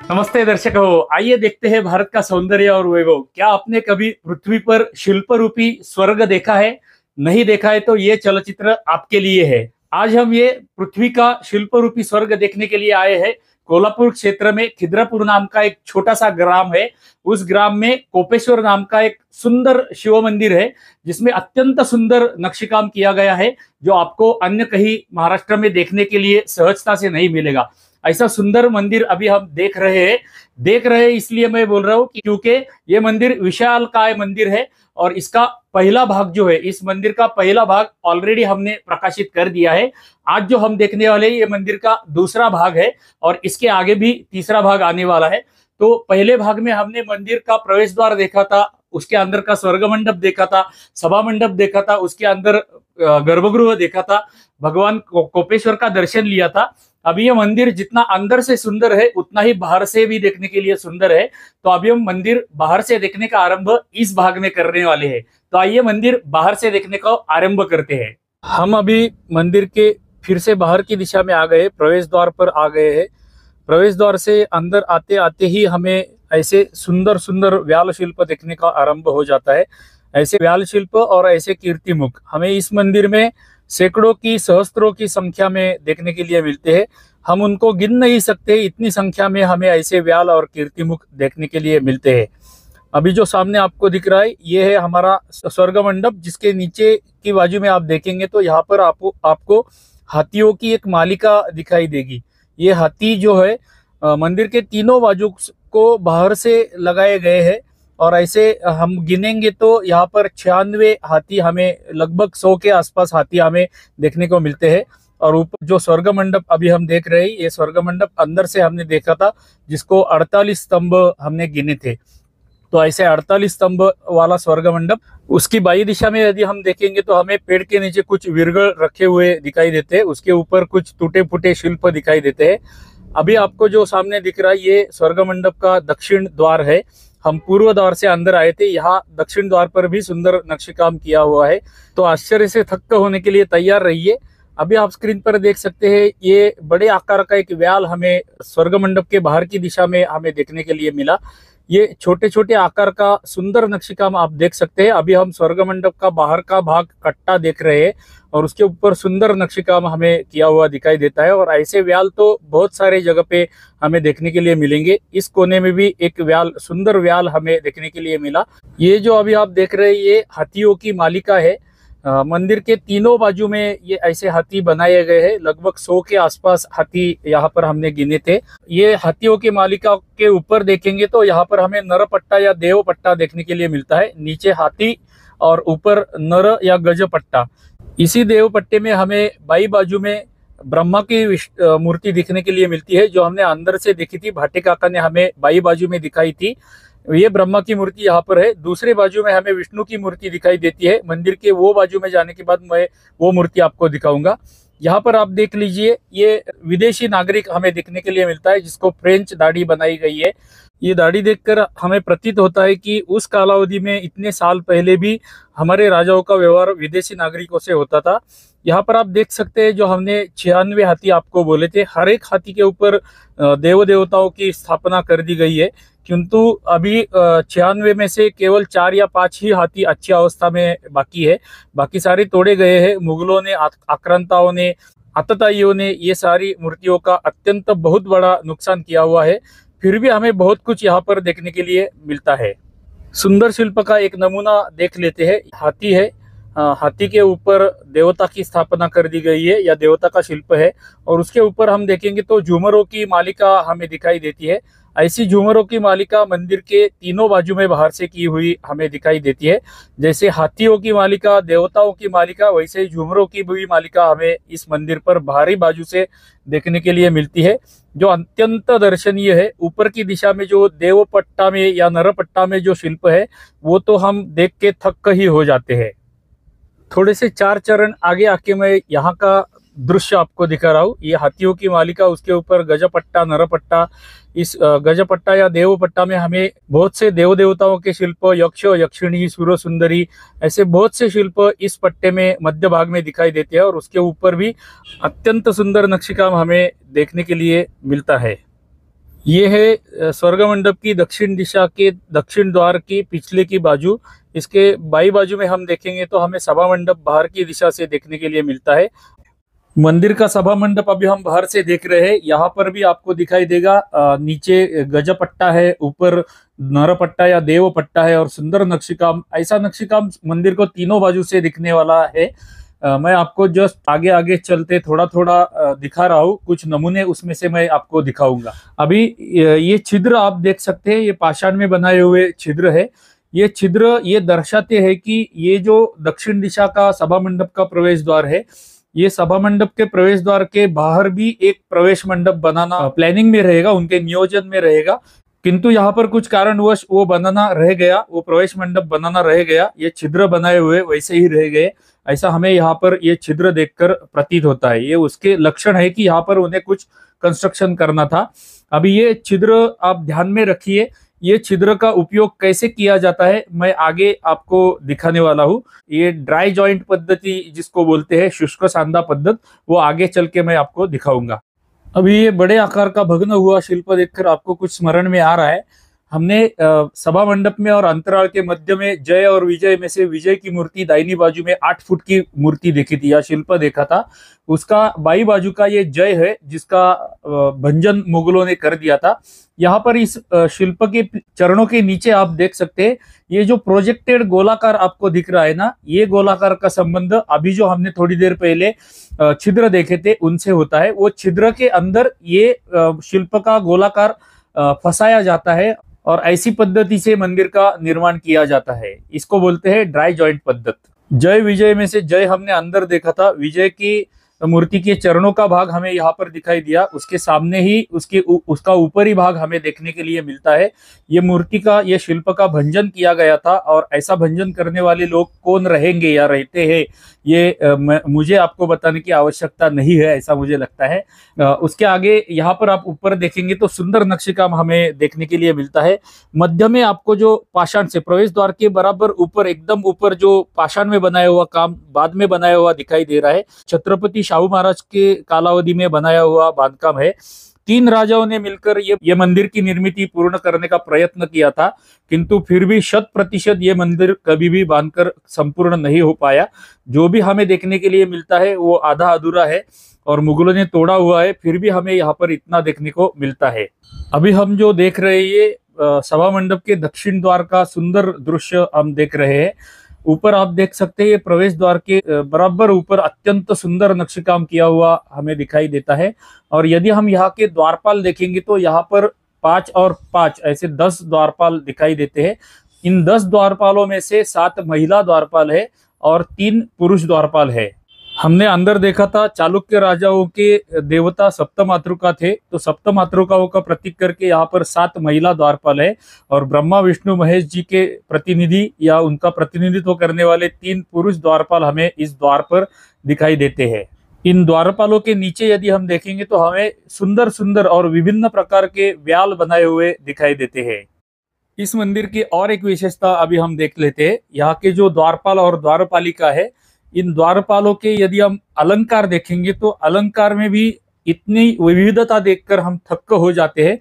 नमस्ते दर्शकों, आइए देखते हैं भारत का सौंदर्य और वैभव। क्या आपने कभी पृथ्वी पर शिल्प रूपी स्वर्ग देखा है? नहीं देखा है तो ये चलचित्र आपके लिए है। आज हम ये पृथ्वी का शिल्प रूपी स्वर्ग देखने के लिए आए हैं। कोल्हापुर क्षेत्र में खिद्रापुर नाम का एक छोटा सा ग्राम है। उस ग्राम में कोपेश्वर नाम का एक सुंदर शिव मंदिर है, जिसमें अत्यंत सुंदर नक्शीकाम किया गया है, जो आपको अन्य कहीं महाराष्ट्र में देखने के लिए सहजता से नहीं मिलेगा। ऐसा सुंदर मंदिर अभी हम देख रहे हैं इसलिए मैं बोल रहा हूँ क्योंकि ये मंदिर विशालकाय मंदिर है। और इसका पहला भाग जो है, इस मंदिर का पहला भाग ऑलरेडी हमने प्रकाशित कर दिया है। आज जो हम देखने वाले हैं ये मंदिर का दूसरा भाग है और इसके आगे भी तीसरा भाग आने वाला है। तो पहले भाग में हमने मंदिर का प्रवेश द्वार देखा था, उसके अंदर का स्वर्ग मंडप देखा था, सभा मंडप देखा था, उसके अंदर गर्भगृह देखा था, भगवान कोपेश्वर का दर्शन लिया था। अभी ये मंदिर जितना अंदर से सुंदर है उतना ही बाहर से भी देखने के लिए सुंदर है। तो अभी हम मंदिर बाहर से देखने का आरंभ इस भाग में करने वाले हैं। तो आइए मंदिर बाहर से देखने का आरंभ करते हैं। हम अभी मंदिर के फिर से बाहर की दिशा में आ गए, प्रवेश द्वार पर आ गए हैं। प्रवेश द्वार से अंदर आते आते ही हमें ऐसे सुंदर सुंदर व्याल शिल्प देखने का आरंभ हो जाता है। ऐसे व्याल शिल्प और ऐसे कीर्तिमुख हमें इस मंदिर में सैकड़ों की सहस्त्रों की संख्या में देखने के लिए मिलते हैं। हम उनको गिन नहीं सकते, इतनी संख्या में हमें ऐसे व्याल और कीर्तिमुख देखने के लिए मिलते हैं। अभी जो सामने आपको दिख रहा है ये है हमारा स्वर्ग मंडप, जिसके नीचे की बाजू में आप देखेंगे तो यहाँ पर आपको हाथियों की एक मालिका दिखाई देगी। ये हाथी जो है मंदिर के तीनों बाजू को बाहर से लगाए गए हैं और ऐसे हम गिनेंगे तो यहाँ पर 96 हाथी, हमें लगभग 100 के आसपास हाथी हमें देखने को मिलते हैं। और ऊपर जो स्वर्ग मंडप अभी हम देख रहे हैं, ये स्वर्ग मंडप अंदर से हमने देखा था, जिसको 48 स्तंभ हमने गिने थे। तो ऐसे 48 स्तंभ वाला स्वर्ग मंडप, उसकी बाई दिशा में यदि हम देखेंगे तो हमें पेड़ के नीचे कुछ विरगल रखे हुए दिखाई देते हैं, उसके ऊपर कुछ टूटे फूटे शिल्प दिखाई देते हैं। अभी आपको जो सामने दिख रहा है ये स्वर्ग मंडप का दक्षिण द्वार है। हम पूर्व द्वार से अंदर आए थे, यहाँ दक्षिण द्वार पर भी सुंदर नक्शीकाम किया हुआ है। तो आश्चर्य से थक्क होने के लिए तैयार रहिए। अभी आप स्क्रीन पर देख सकते हैं ये बड़े आकार का एक व्याल हमें स्वर्ग मंडप के बाहर की दिशा में हमें देखने के लिए मिला। ये छोटे छोटे आकार का सुंदर नक्शीकाम आप देख सकते हैं। अभी हम स्वर्ग मंडप का बाहर का भाग कट्टा देख रहे हैं और उसके ऊपर सुंदर नक्शीकाम हमें किया हुआ दिखाई देता है। और ऐसे व्याल तो बहुत सारे जगह पे हमें देखने के लिए मिलेंगे। इस कोने में भी एक व्याल, सुंदर व्याल हमें देखने के लिए मिला। ये जो अभी आप देख रहे हैं ये हाथियों की मालिका है। मंदिर के तीनों बाजू में ये ऐसे हाथी बनाए गए हैं। लगभग 100 के आसपास हाथी यहाँ पर हमने गिने थे। ये हाथियों की मालिका के ऊपर देखेंगे तो यहाँ पर हमें नर पट्टा या देव पट्टा देखने के लिए मिलता है। नीचे हाथी और ऊपर नर या गज पट्टा। इसी देव पट्टे में हमें बाई बाजू में ब्रह्मा की मूर्ति दिखने के लिए मिलती है, जो हमने अंदर से देखी थी। भाटे काका ने हमें बाई बाजू में दिखाई थी। ये ब्रह्मा की मूर्ति यहाँ पर है। दूसरे बाजू में हमें विष्णु की मूर्ति दिखाई देती है। मंदिर के वो बाजू में जाने के बाद मैं वो मूर्ति आपको दिखाऊंगा। यहाँ पर आप देख लीजिए ये विदेशी नागरिक हमें देखने के लिए मिलता है, जिसको फ्रेंच दाढ़ी बनाई गई है। ये दाढ़ी देखकर हमें प्रतीत होता है कि उस कालावधि में इतने साल पहले भी हमारे राजाओं का व्यवहार विदेशी नागरिकों से होता था। यहाँ पर आप देख सकते हैं जो हमने 96 हाथी आपको बोले थे, हर एक हाथी के ऊपर देव देवताओं की स्थापना कर दी गई है। किंतु अभी 96 में से केवल 4 या 5 ही हाथी अच्छी अवस्था में बाकी है, बाकी सारे तोड़े गए हैं। मुगलों ने, आक्रांताओं ने, आतताइयों ने ये सारी मूर्तियों का अत्यंत बहुत बड़ा नुकसान किया हुआ है। फिर भी हमें बहुत कुछ यहाँ पर देखने के लिए मिलता है। सुंदर शिल्प का एक नमूना देख लेते हैं। हाथी है, हाथी के ऊपर देवता की स्थापना कर दी गई है या देवता का शिल्प है। और उसके ऊपर हम देखेंगे तो झूमरों की मालिका हमें दिखाई देती है। ऐसी झूमरों की मालिका मंदिर के तीनों बाजू में बाहर से की हुई हमें दिखाई देती है। जैसे हाथियों की मालिका, देवताओं की मालिका, वैसे ही झूमरों की भी मालिका हमें इस मंदिर पर बाहरी बाजू से देखने के लिए मिलती है, जो अत्यंत दर्शनीय है। ऊपर की दिशा में जो देवपट्टा में या नरपट्टा में जो शिल्प है वो तो हम देख के थक्क ही हो जाते हैं। थोड़े से 4 चरण आगे आके मैं यहाँ का दृश्य आपको दिखा रहा हूँ। ये हाथियों की मालिका, उसके ऊपर गजपट्टा, नरपट्टा। इस गजपट्टा या देवपट्टा में हमें बहुत से देव देवताओं के शिल्प, यक्ष, यक्षिणी, सुर सुंदरी, ऐसे बहुत से शिल्प इस पट्टे में मध्य भाग में दिखाई देते हैं। और उसके ऊपर भी अत्यंत सुंदर नक्शीकाम हमें देखने के लिए मिलता है। ये है स्वर्ग मंडप की दक्षिण दिशा के दक्षिण द्वार की पिछले की बाजू। इसके बाई बाजू में हम देखेंगे तो हमें सभा मंडप बाहर की दिशा से देखने के लिए मिलता है। मंदिर का सभा मंडप अभी हम बाहर से देख रहे हैं। यहाँ पर भी आपको दिखाई देगा नीचे गजपट्टा है, ऊपर नरपट्टा या देव पट्टा है और सुंदर नक्शीकाम। ऐसा नक्शीकाम मंदिर को तीनों बाजू से दिखने वाला है। मैं आपको जस्ट आगे आगे चलते थोड़ा थोड़ा दिखा रहा हूँ, कुछ नमूने उसमें से मैं आपको दिखाऊंगा। अभी ये छिद्र आप देख सकते हैं, ये पाषाण में बनाए हुए छिद्र है। ये छिद्र ये दर्शाते हैं कि ये जो दक्षिण दिशा का सभा मंडप का प्रवेश द्वार है, ये सभा मंडप के प्रवेश द्वार के बाहर भी एक प्रवेश मंडप बनाना प्लानिंग में रहेगा, उनके नियोजन में रहेगा। किंतु यहाँ पर कुछ कारणवश वो बनाना रह गया, वो प्रवेश मंडप बनाना रह गया। ये छिद्र बनाए हुए वैसे ही रह गए, ऐसा हमें यहाँ पर ये छिद्र देखकर प्रतीत होता है। ये उसके लक्षण है कि यहाँ पर उन्हें कुछ कंस्ट्रक्शन करना था। अभी ये छिद्र आप ध्यान में रखिए, ये छिद्र का उपयोग कैसे किया जाता है मैं आगे आपको दिखाने वाला हूँ। ये ड्राई जॉइंट पद्धति जिसको बोलते हैं, शुष्क सांधा पद्धत, वो आगे चल के मैं आपको दिखाऊंगा। अभी ये बड़े आकार का भग्न हुआ शिल्प देखकर आपको कुछ स्मरण में आ रहा है। हमने सभा मंडप में और अंतराल के मध्य में जय और विजय में से विजय की मूर्ति दाहिनी बाजू में 8 फुट की मूर्ति देखी थी या शिल्प देखा था। उसका बाई बाजू का ये जय है जिसका भंजन मुगलों ने कर दिया था। यहाँ पर इस शिल्प के चरणों के नीचे आप देख सकते हैं, ये जो प्रोजेक्टेड गोलाकार आपको दिख रहा है ना, ये गोलाकार का संबंध अभी जो हमने थोड़ी देर पहले छिद्र देखे थे उनसे होता है। वो छिद्र के अंदर ये शिल्प का गोलाकार फंसाया जाता है और ऐसी पद्धति से मंदिर का निर्माण किया जाता है। इसको बोलते हैं ड्राई जॉइंट पद्धत। जय विजय में से जय हमने अंदर देखा था, विजय की मूर्ति के चरणों का भाग हमें यहाँ पर दिखाई दिया। उसके सामने ही उसका ऊपरी भाग हमें देखने के लिए मिलता है। ये मूर्ति का, ये शिल्प का भंजन किया गया था और ऐसा भंजन करने वाले लोग कौन रहेंगे या रहते हैं, ये मुझे आपको बताने की आवश्यकता नहीं है, ऐसा मुझे लगता है। उसके आगे यहाँ पर आप ऊपर देखेंगे तो सुंदर नक्शीकाम हमें देखने के लिए मिलता है। मध्य में आपको जो पाषाण से प्रवेश द्वार के बराबर ऊपर, एकदम ऊपर जो पाषाण में बनाया हुआ काम बाद में बनाया हुआ दिखाई दे रहा है, छत्रपति शाहू महाराज के कालावधि में बनाया हुआ बांधकाम है। 3 राजाओं ने मिलकर ये मंदिर की निर्मिति पूर्ण करने का प्रयत्न किया था, किंतु फिर भी 100% ये मंदिर कभी भी बांधकर संपूर्ण नहीं हो पाया। जो भी हमें देखने के लिए मिलता है वो आधा अधूरा है और मुगलों ने तोड़ा हुआ है, फिर भी हमें यहाँ पर इतना देखने को मिलता है। अभी हम जो देख रहे हैं ये सभा मंडप के दक्षिण द्वार का सुंदर दृश्य हम देख रहे हैं। ऊपर आप देख सकते हैं, ये प्रवेश द्वार के बराबर ऊपर अत्यंत सुंदर नक्शीकाम किया हुआ हमें दिखाई देता है। और यदि हम यहाँ के द्वारपाल देखेंगे तो यहाँ पर 5 और 5 ऐसे 10 द्वारपाल दिखाई देते हैं। इन 10 द्वारपालों में से 7 महिला द्वारपाल है और 3 पुरुष द्वारपाल है। हमने अंदर देखा था चालुक्य राजाओं के देवता सप्तमातृका थे, तो सप्तमातृकाओं का प्रतीक करके यहाँ पर 7 महिला द्वारपाल है और ब्रह्मा विष्णु महेश जी के प्रतिनिधि या उनका प्रतिनिधित्व करने वाले 3 पुरुष द्वारपाल हमें इस द्वार पर दिखाई देते हैं। इन द्वारपालों के नीचे यदि हम देखेंगे तो हमें सुंदर सुंदर और विभिन्न प्रकार के व्याल बनाए हुए दिखाई देते हैं। इस मंदिर की और एक विशेषता अभी हम देख लेते हैं। यहाँ के जो द्वारपाल और द्वारपालिका है, इन द्वारपालों के यदि हम अलंकार देखेंगे तो अलंकार में भी इतनी विविधता देखकर हम थक्क हो जाते हैं।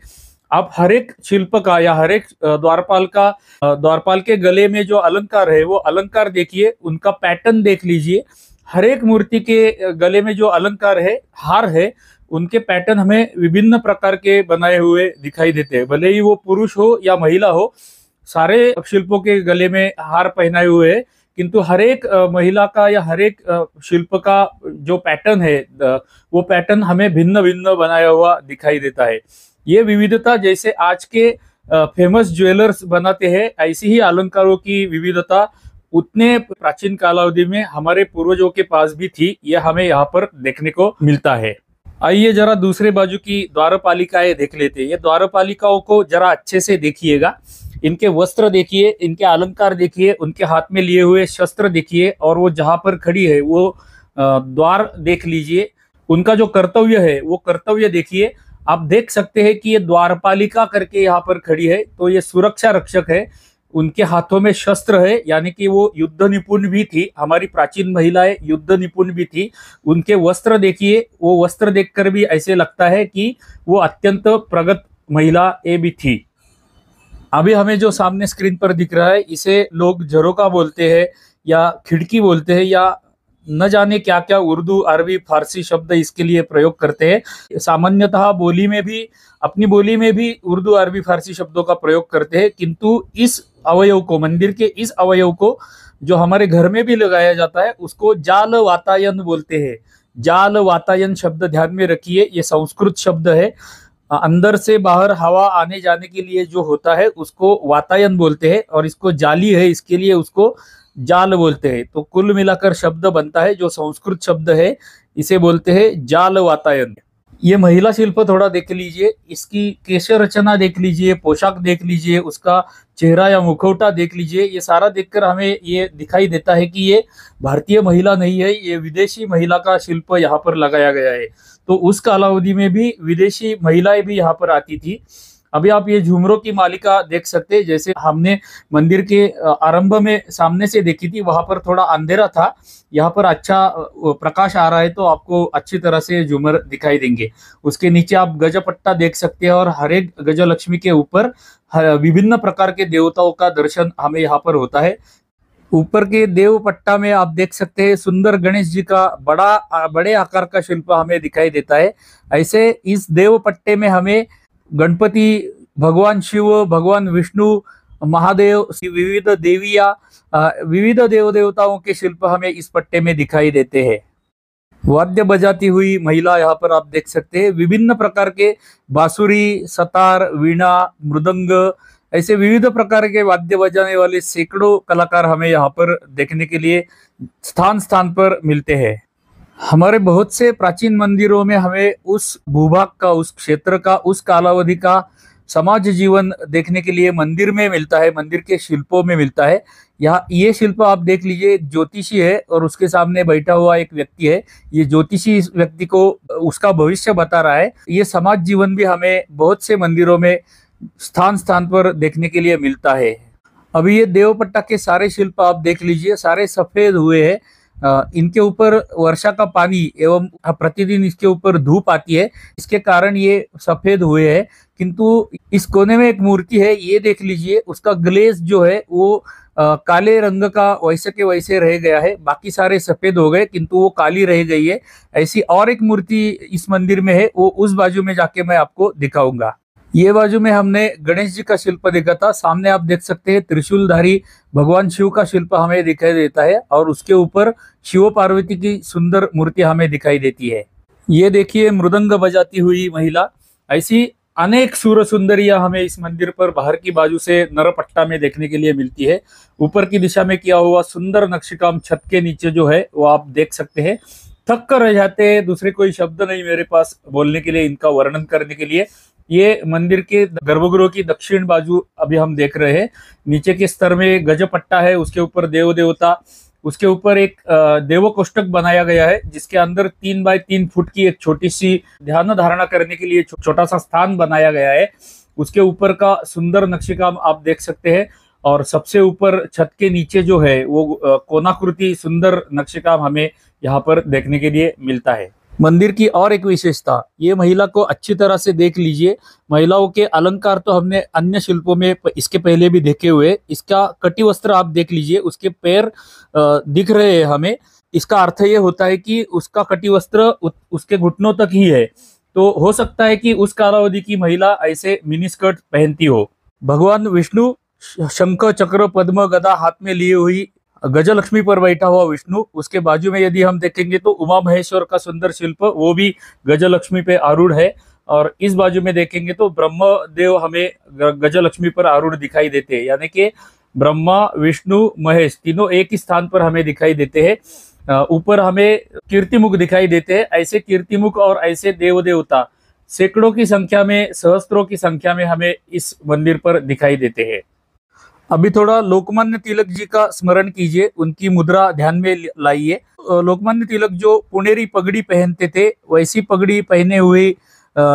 आप हर एक शिल्प का या हर एक द्वारपाल के गले में जो अलंकार है वो अलंकार देखिए, उनका पैटर्न देख लीजिए। हर एक मूर्ति के गले में जो अलंकार है, हार है, उनके पैटर्न हमें विभिन्न प्रकार के बनाए हुए दिखाई देते हैं। भले ही वो पुरुष हो या महिला हो, सारे शिल्पों के गले में हार पहनाए हुए है, किंतु हर एक महिला का या हर एक शिल्प का जो पैटर्न है वो पैटर्न हमें भिन्न भिन्न बनाया हुआ दिखाई देता है। ये विविधता जैसे आज के फेमस ज्वेलर्स बनाते हैं, ऐसी ही अलंकारों की विविधता उतने प्राचीन कालावधि में हमारे पूर्वजों के पास भी थी। यह हमें यहाँ पर देखने को मिलता है। आइए जरा दूसरे बाजू की द्वारपालिकाएं देख लेते हैं। ये द्वारपालिकाओं को जरा अच्छे से देखिएगा, इनके वस्त्र देखिए, इनके अलंकार देखिए, उनके हाथ में लिए हुए शस्त्र देखिए और वो जहां पर खड़ी है वो द्वार देख लीजिए। उनका जो कर्तव्य है वो कर्तव्य देखिए। आप देख सकते हैं कि ये द्वारपालिका करके यहाँ पर खड़ी है, तो ये सुरक्षा रक्षक है। उनके हाथों में शस्त्र है, यानी कि वो युद्ध निपुण भी थी। हमारी प्राचीन महिलाएं युद्ध निपुण भी थी। उनके वस्त्र देखिए, वो वस्त्र देखकर भी ऐसे लगता है कि वो अत्यंत प्रगत महिला ये भी थी। अभी हमें जो सामने स्क्रीन पर दिख रहा है इसे लोग झरोका बोलते हैं या खिड़की बोलते हैं या न जाने क्या क्या उर्दू अरबी फारसी शब्द इसके लिए प्रयोग करते हैं। सामान्यतः बोली में भी, अपनी बोली में भी उर्दू अरबी फारसी शब्दों का प्रयोग करते हैं, किंतु इस अवयव को, मंदिर के इस अवयव को जो हमारे घर में भी लगाया जाता है उसको जाल वातायन बोलते हैं। जाल वातायन शब्द ध्यान में रखिए, ये संस्कृत शब्द है। अंदर से बाहर हवा आने जाने के लिए जो होता है उसको वातायन बोलते हैं, और इसको जाली है इसके लिए उसको जाल बोलते हैं। तो कुल मिलाकर शब्द बनता है जो संस्कृत शब्द है, इसे बोलते हैं जाल वातायन। ये महिला शिल्प थोड़ा देख लीजिए, इसकी केश रचना देख लीजिए, पोशाक देख लीजिए, उसका चेहरा या मुखौटा देख लीजिए। ये सारा देखकर हमें ये दिखाई देता है कि ये भारतीय महिला नहीं है, ये विदेशी महिला का शिल्प यहाँ पर लगाया गया है। तो उस कालावधि में भी विदेशी महिलाएं भी यहाँ पर आती थी। अभी आप ये झूमरों की मालिका देख सकते हैं, जैसे हमने मंदिर के आरंभ में सामने से देखी थी, वहां पर थोड़ा अंधेरा था, यहाँ पर अच्छा प्रकाश आ रहा है तो आपको अच्छी तरह से झूमर दिखाई देंगे। उसके नीचे आप गजपट्टा देख सकते हैं और हर एक गजलक्ष्मी के ऊपर विभिन्न प्रकार के देवताओं का दर्शन हमें यहाँ पर होता है। ऊपर के देवपट्टा में आप देख सकते हैं सुंदर गणेश जी का बड़े आकार का शिल्प हमें दिखाई देता है। ऐसे इस देवपट्टे में हमें गणपति, भगवान शिव, भगवान विष्णु, महादेव, विविध देवियां, विविध देव देवताओं के शिल्प हमें इस पट्टे में दिखाई देते हैं। वाद्य बजाती हुई महिला यहाँ पर आप देख सकते हैं। विभिन्न प्रकार के बांसुरी, सतार, वीणा, मृदंग, ऐसे विविध प्रकार के वाद्य बजाने वाले सैकड़ों कलाकार हमें यहाँ पर देखने के लिए स्थान स्थान पर मिलते हैं। हमारे बहुत से प्राचीन मंदिरों में हमें उस भूभाग का, उस क्षेत्र का, उस कालावधि का समाज जीवन देखने के लिए मंदिर में मिलता है, मंदिर के शिल्पों में मिलता है। यहाँ ये शिल्प आप देख लीजिए, ज्योतिषी है और उसके सामने बैठा हुआ एक व्यक्ति है। ये ज्योतिषी इस व्यक्ति को उसका भविष्य बता रहा है। ये समाज जीवन भी हमें बहुत से मंदिरों में स्थान स्थान पर देखने के लिए मिलता है। अभी ये देवपट्टा के सारे शिल्प आप देख लीजिए, सारे सफेद हुए हैं। इनके ऊपर वर्षा का पानी एवं प्रतिदिन इसके ऊपर धूप आती है, इसके कारण ये सफेद हुए हैं। किंतु इस कोने में एक मूर्ति है, ये देख लीजिए, उसका ग्लेज जो है वो काले रंग का वैसे के वैसे रह गया है। बाकी सारे सफेद हो गए किंतु वो काली रह गई है। ऐसी और एक मूर्ति इस मंदिर में है, वो उस बाजू में जाके मैं आपको दिखाऊंगा। ये बाजू में हमने गणेश जी का शिल्प देखा था, सामने आप देख सकते हैं त्रिशूलधारी भगवान शिव का शिल्प हमें दिखाई देता है और उसके ऊपर शिव पार्वती की सुंदर मूर्ति हमें दिखाई देती है। ये देखिए मृदंग बजाती हुई महिला। ऐसी अनेक सूर सुंदरियां हमें इस मंदिर पर बाहर की बाजू से नरपट्टा में देखने के लिए मिलती है। ऊपर की दिशा में किया हुआ सुंदर नक्शकाम छत के नीचे जो है वो आप देख सकते हैं। थक कर रह जाते हैं, दूसरे कोई शब्द नहीं मेरे पास बोलने के लिए, इनका वर्णन करने के लिए। ये मंदिर के गर्भगृह की दक्षिण बाजू अभी हम देख रहे हैं। नीचे के स्तर में गजपट्टा है, उसके ऊपर देव देवता, उसके ऊपर एक देव कोष्टक बनाया गया है जिसके अंदर 3 बाय 3 फुट की एक छोटी सी ध्यान धारणा करने के लिए छोटा सा स्थान बनाया गया है। उसके ऊपर का सुंदर नक्शेकाम आप देख सकते हैं और सबसे ऊपर छत के नीचे जो है वो कोनाकृति सुंदर नक्शेकाम हमें यहाँ पर देखने के लिए मिलता है। मंदिर की और एक विशेषता, ये महिला को अच्छी तरह से देख लीजिए। महिलाओं के अलंकार तो हमने अन्य शिल्पों में इसके पहले भी देखे हुए। इसका कटी वस्त्र आप देख लीजिए, उसके पैर दिख रहे हैं हमें। इसका अर्थ ये होता है कि उसका कटी वस्त्र उसके घुटनों तक ही है। तो हो सकता है कि उस कालावधि की महिला ऐसे मिनी स्कर्ट पहनती हो। भगवान विष्णु शंख चक्र पद्म गदा हाथ में लिए हुई गजलक्ष्मी पर बैठा हुआ विष्णु, उसके बाजू में यदि हम देखेंगे तो उमा महेश्वर का सुंदर शिल्प, वो भी गजलक्ष्मी पे आरूढ़ है। और इस बाजू में देखेंगे तो ब्रह्मदेव हमें गजलक्ष्मी पर आरूढ़ दिखाई देते हैं, यानी कि ब्रह्मा विष्णु महेश तीनों एक ही स्थान पर हमें दिखाई देते हैं। ऊपर हमें कीर्तिमुख दिखाई देते हैं। ऐसे कीर्तिमुख और ऐसे देव देवता सैकड़ों की संख्या में, सहस्त्रों की संख्या में हमें इस मंदिर पर दिखाई देते हैं। अभी थोड़ा लोकमान्य तिलक जी का स्मरण कीजिए, उनकी मुद्रा ध्यान में लाइए। लोकमान्य तिलक जो पुनेरी पगड़ी पहनते थे, वैसी पगड़ी पहने हुए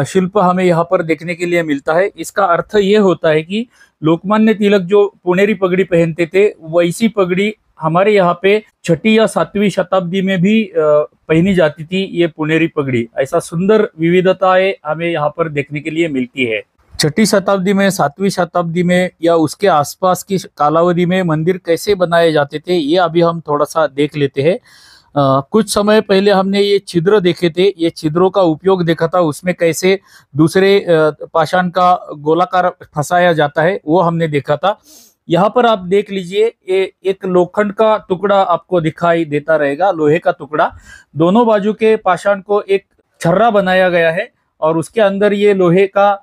शिल्प हमें यहाँ पर देखने के लिए मिलता है। इसका अर्थ ये होता है कि लोकमान्य तिलक जो पुनेरी पगड़ी पहनते थे, वैसी पगड़ी हमारे यहाँ पे 6वीं या 7वीं शताब्दी में भी पहनी जाती थी, ये पुनेरी पगड़ी। ऐसा सुंदर विविधताएं हमें यहाँ पर देखने के लिए मिलती है। छठी शताब्दी में, 7वीं शताब्दी में या उसके आसपास की कालावधि में मंदिर कैसे बनाए जाते थे, ये अभी हम थोड़ा सा देख लेते हैं। कुछ समय पहले हमने ये छिद्र देखे थे, ये छिद्रों का उपयोग देखा था, उसमें कैसे दूसरे पाषाण का गोलाकार फंसाया जाता है वो हमने देखा था। यहाँ पर आप देख लीजिए, ये एक लोखंड का टुकड़ा आपको दिखाई देता रहेगा, लोहे का टुकड़ा। दोनों बाजू के पाषाण को एक छर्रा बनाया गया है और उसके अंदर ये लोहे का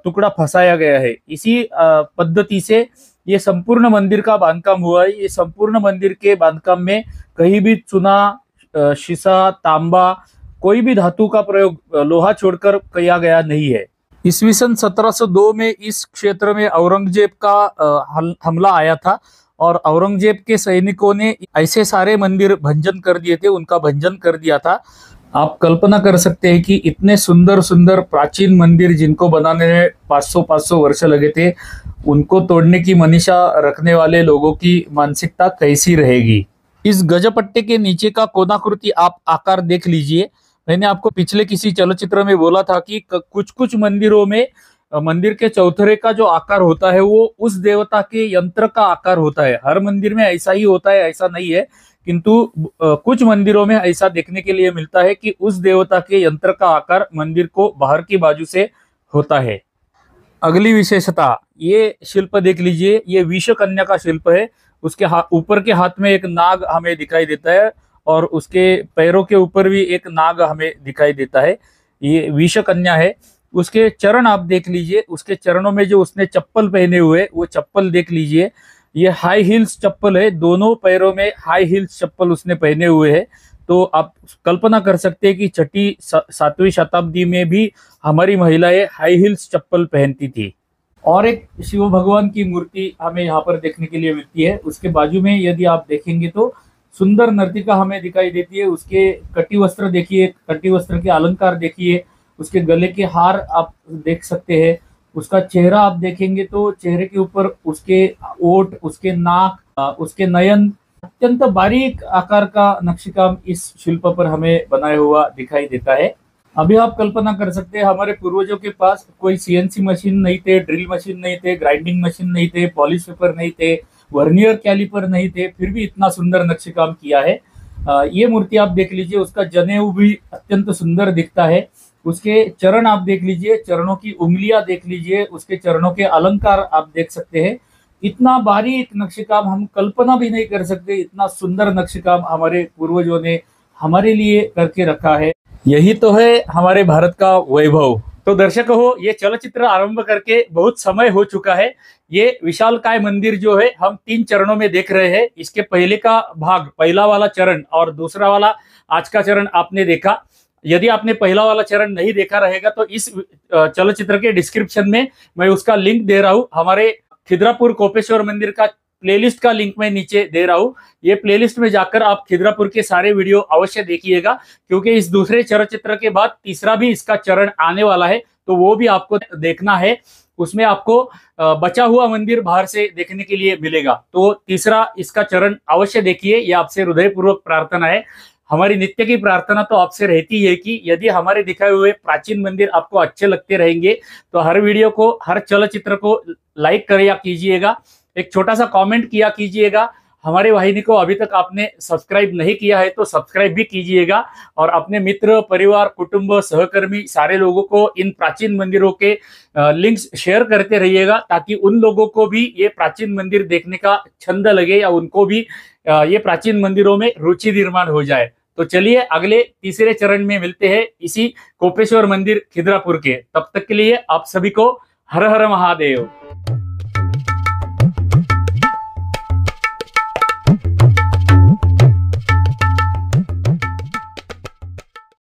टुकड़ा फंसाया गया है। इसी पद्धति से ये संपूर्ण मंदिर का बांधकाम हुआ है। ये संपूर्ण मंदिर के बांधकाम में कहीं भी चूना, शीशा, तांबा, कोई भी धातु का प्रयोग लोहा छोड़कर किया गया नहीं है। ईस्वी सन 1702 में इस क्षेत्र में औरंगजेब का हमला आया था और औरंगजेब के सैनिकों ने ऐसे सारे मंदिर भंजन कर दिए थे, उनका भंजन कर दिया था। आप कल्पना कर सकते हैं कि इतने सुंदर सुंदर प्राचीन मंदिर जिनको बनाने में 500 वर्ष लगे थे, उनको तोड़ने की मनीषा रखने वाले लोगों की मानसिकता कैसी रहेगी। इस गजपट्टे के नीचे का कोनाकृति आप आकार देख लीजिए। मैंने आपको पिछले किसी चलचित्र में बोला था कि कुछ कुछ मंदिरों में मंदिर के चौथरे का जो आकार होता है वो उस देवता के यंत्र का आकार होता है। हर मंदिर में ऐसा ही होता है ऐसा नहीं है, किंतु कुछ मंदिरों में ऐसा देखने के लिए मिलता है कि उस देवता के यंत्र का आकार मंदिर को बाहर की बाजू से होता है। अगली विशेषता, ये शिल्प देख लीजिए, ये विषकन्या का शिल्प है। उसके ऊपर के हाथ में एक नाग हमें दिखाई देता है और उसके पैरों के ऊपर भी एक नाग हमें दिखाई देता है। ये विषकन्या है। उसके चरण आप देख लीजिए, उसके चरणों में जो उसने चप्पल पहने हुए वो चप्पल देख लीजिए, ये हाई हील्स चप्पल है। दोनों पैरों में हाई हील्स चप्पल उसने पहने हुए है। तो आप कल्पना कर सकते हैं कि छठी 7वीं शताब्दी में भी हमारी महिलाएं हाई हील्स चप्पल पहनती थी। और एक शिव भगवान की मूर्ति हमें यहाँ पर देखने के लिए मिलती है। उसके बाजू में यदि आप देखेंगे तो सुंदर नर्तिका हमें दिखाई देती है। उसके कटी वस्त्र देखिए, कटी वस्त्र के अलंकार देखिए, उसके गले के हार आप देख सकते हैं। उसका चेहरा आप देखेंगे तो चेहरे के ऊपर उसके ओठ, उसके नाक, उसके नयन, अत्यंत बारीक आकार का नक्शकाम इस शिल्प पर हमें बनाया हुआ दिखाई देता है। अभी आप कल्पना कर सकते हैं, हमारे पूर्वजों के पास कोई सीएनसी मशीन नहीं थे, ड्रिल मशीन नहीं थे, ग्राइंडिंग मशीन नहीं थे, पॉलिश पेपर नहीं थे, वर्नियर कैलिपर नहीं थे, फिर भी इतना सुंदर नक्शकाम किया है। ये मूर्ति आप देख लीजिए, उसका जनेऊ भी अत्यंत सुंदर दिखता है। उसके चरण आप देख लीजिए, चरणों की उंगलियां देख लीजिए, उसके चरणों के अलंकार आप देख सकते हैं। इतना बारीक नक्शकाम हम कल्पना भी नहीं कर सकते, इतना सुंदर नक्शकाम हमारे पूर्वजों ने हमारे लिए करके रखा है। यही तो है हमारे भारत का वैभव। तो दर्शक हो, ये चलचित्र आरंभ करके बहुत समय हो चुका है। ये विशालकाय मंदिर जो है हम 3 चरणों में देख रहे हैं। इसके पहले का भाग, पहला वाला चरण और दूसरा वाला आज का चरण आपने देखा। यदि आपने पहला वाला चरण नहीं देखा रहेगा तो इस चलचित्र के डिस्क्रिप्शन में मैं उसका लिंक दे रहा हूं। हमारे खिद्रापुर कोपेश्वर मंदिर का प्लेलिस्ट का लिंक मैं नीचे दे रहा हूं। ये प्लेलिस्ट में जाकर आप खिद्रापुर के सारे वीडियो अवश्य देखिएगा, क्योंकि इस दूसरे चलचित्र के बाद तीसरा भी इसका चरण आने वाला है, तो वो भी आपको देखना है। उसमें आपको बचा हुआ मंदिर बाहर से देखने के लिए मिलेगा। तो तीसरा इसका चरण अवश्य देखिए, ये आपसे हृदयपूर्वक प्रार्थना है। हमारी नित्य की प्रार्थना तो आपसे रहती है कि यदि हमारे दिखाए हुए प्राचीन मंदिर आपको अच्छे लगते रहेंगे तो हर वीडियो को, हर चलचित्र को लाइक करिए कीजिएगा, एक छोटा सा कमेंट किया कीजिएगा। हमारे वाहिनी को अभी तक आपने सब्सक्राइब नहीं किया है तो सब्सक्राइब भी कीजिएगा और अपने मित्र, परिवार, कुटुंब, सहकर्मी सारे लोगों को इन प्राचीन मंदिरों के लिंक्स शेयर करते रहिएगा, ताकि उन लोगों को भी ये प्राचीन मंदिर देखने का छंद लगे या उनको भी ये प्राचीन मंदिरों में रुचि निर्माण हो जाए। तो चलिए अगले तीसरे चरण में मिलते हैं इसी कोपेश्वर मंदिर खिद्रापुर के। तब तक के लिए आप सभी को हर हर महादेव।